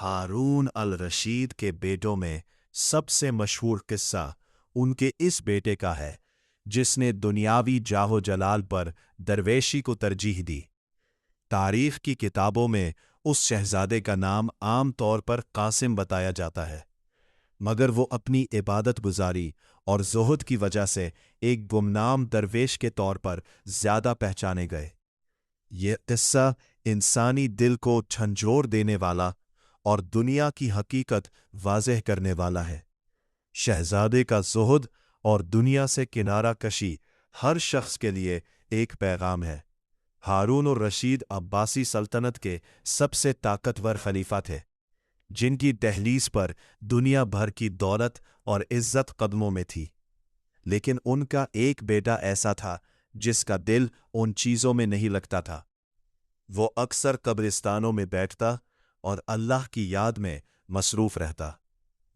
हारून अल रशीद के बेटों में सबसे मशहूर किस्सा उनके इस बेटे का है जिसने दुनियावी जाहो जलाल पर दरवेशी को तरजीह दी। तारीख की किताबों में उस शहजादे का नाम आम तौर पर कासिम बताया जाता है, मगर वो अपनी इबादत गुजारी और ज़ुहद की वजह से एक गुमनाम दरवेश के तौर पर ज़्यादा पहचाने गए। ये किस्सा इंसानी दिल को झंझोर देने वाला और दुनिया की हकीकत वाज़ेह करने वाला है। शहजादे का ज़ुहद और दुनिया से किनारा कशी हर शख्स के लिए एक पैगाम है। हारून और रशीद अब्बासी सल्तनत के सबसे ताकतवर खलीफा थे, जिनकी दहलीज पर दुनिया भर की दौलत और इज्जत कदमों में थी। लेकिन उनका एक बेटा ऐसा था जिसका दिल उन चीज़ों में नहीं लगता था। वो अक्सर कब्रिस्तानों में बैठता और अल्लाह की याद में मसरूफ़ रहता।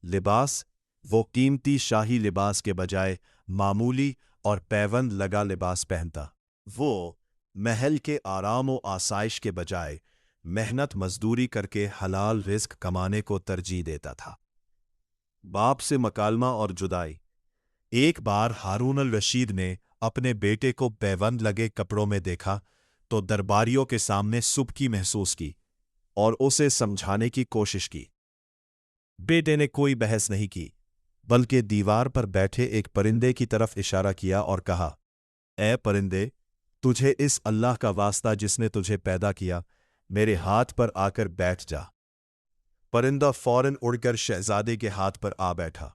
लिबास, वो कीमती शाही लिबास के बजाय मामूली और पैबंद लगा लिबास पहनता। वो महल के आराम व आसाइश के बजाय मेहनत मजदूरी करके हलाल रिस्क कमाने को तरजीह देता था। बाप से मकालमा और जुदाई। एक बार हारून अल रशीद ने अपने बेटे को पैबंद लगे कपड़ों में देखा तो दरबारियों के सामने सुबकी महसूस की और उसे समझाने की कोशिश की। बेटे ने कोई बहस नहीं की, बल्कि दीवार पर बैठे एक परिंदे की तरफ इशारा किया और कहा, ए परिंदे, तुझे इस अल्लाह का वास्ता जिसने तुझे पैदा किया, मेरे हाथ पर आकर बैठ जा। परिंदा फौरन उड़कर शहजादे के हाथ पर आ बैठा।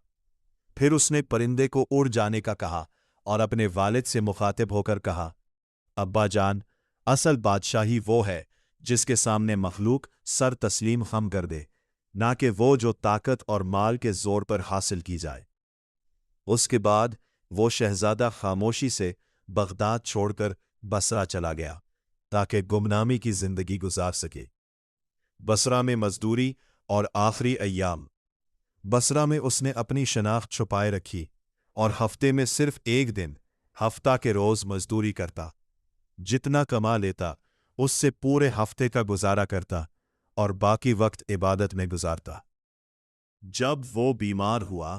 फिर उसने परिंदे को उड़ जाने का कहा और अपने वालिद से मुखातिब होकर कहा, अब्बा जान, असल बादशाही वो है जिसके सामने मखलूक सर तस्लीम खम कर दे, ना कि वो जो ताकत और माल के जोर पर हासिल की जाए। उसके बाद वो शहजादा खामोशी से बगदाद छोड़कर बसरा चला गया ताकि गुमनामी की जिंदगी गुजार सके। बसरा में मजदूरी और आखिरी अय्याम। बसरा में उसने अपनी शनाख्त छुपाए रखी और हफ्ते में सिर्फ एक दिन, हफ्ता के रोज मजदूरी करता। जितना कमा लेता उससे पूरे हफ्ते का गुजारा करता और बाकी वक्त इबादत में गुजारता। जब वो बीमार हुआ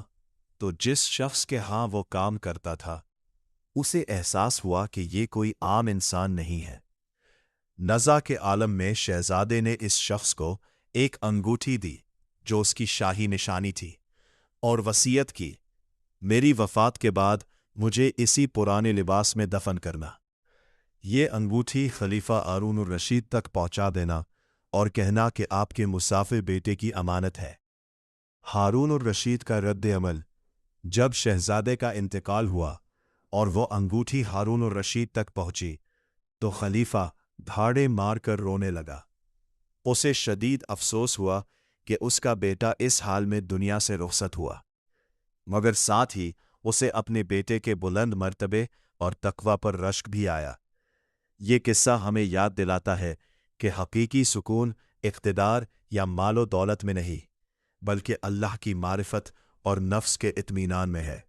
तो जिस शख्स के यहाँ वो काम करता था उसे एहसास हुआ कि ये कोई आम इंसान नहीं है। नज़ा के आलम में शहजादे ने इस शख्स को एक अंगूठी दी जो उसकी शाही निशानी थी और वसीयत की, मेरी वफात के बाद मुझे इसी पुराने लिबास में दफन करना। ये अंगूठी खलीफा हारून अल रशीद तक पहुंचा देना और कहना कि आपके मुसाफिर बेटे की अमानत है। हारून अल रशीद का रद्द अमल। जब शहजादे का इंतकाल हुआ और वो अंगूठी हारून अल रशीद तक पहुंची तो खलीफा धाड़े मारकर रोने लगा। उसे शदीद अफसोस हुआ कि उसका बेटा इस हाल में दुनिया से रुखसत हुआ, मगर साथ ही उसे अपने बेटे के बुलंद मर्तबे और तकवा पर रश्क भी आया। ये किस्सा हमें याद दिलाता है कि हकीकी सुकून इख्तिदार या मालो दौलत में नहीं, बल्कि अल्लाह की मारिफत और नफ्स के इत्मीनान में है।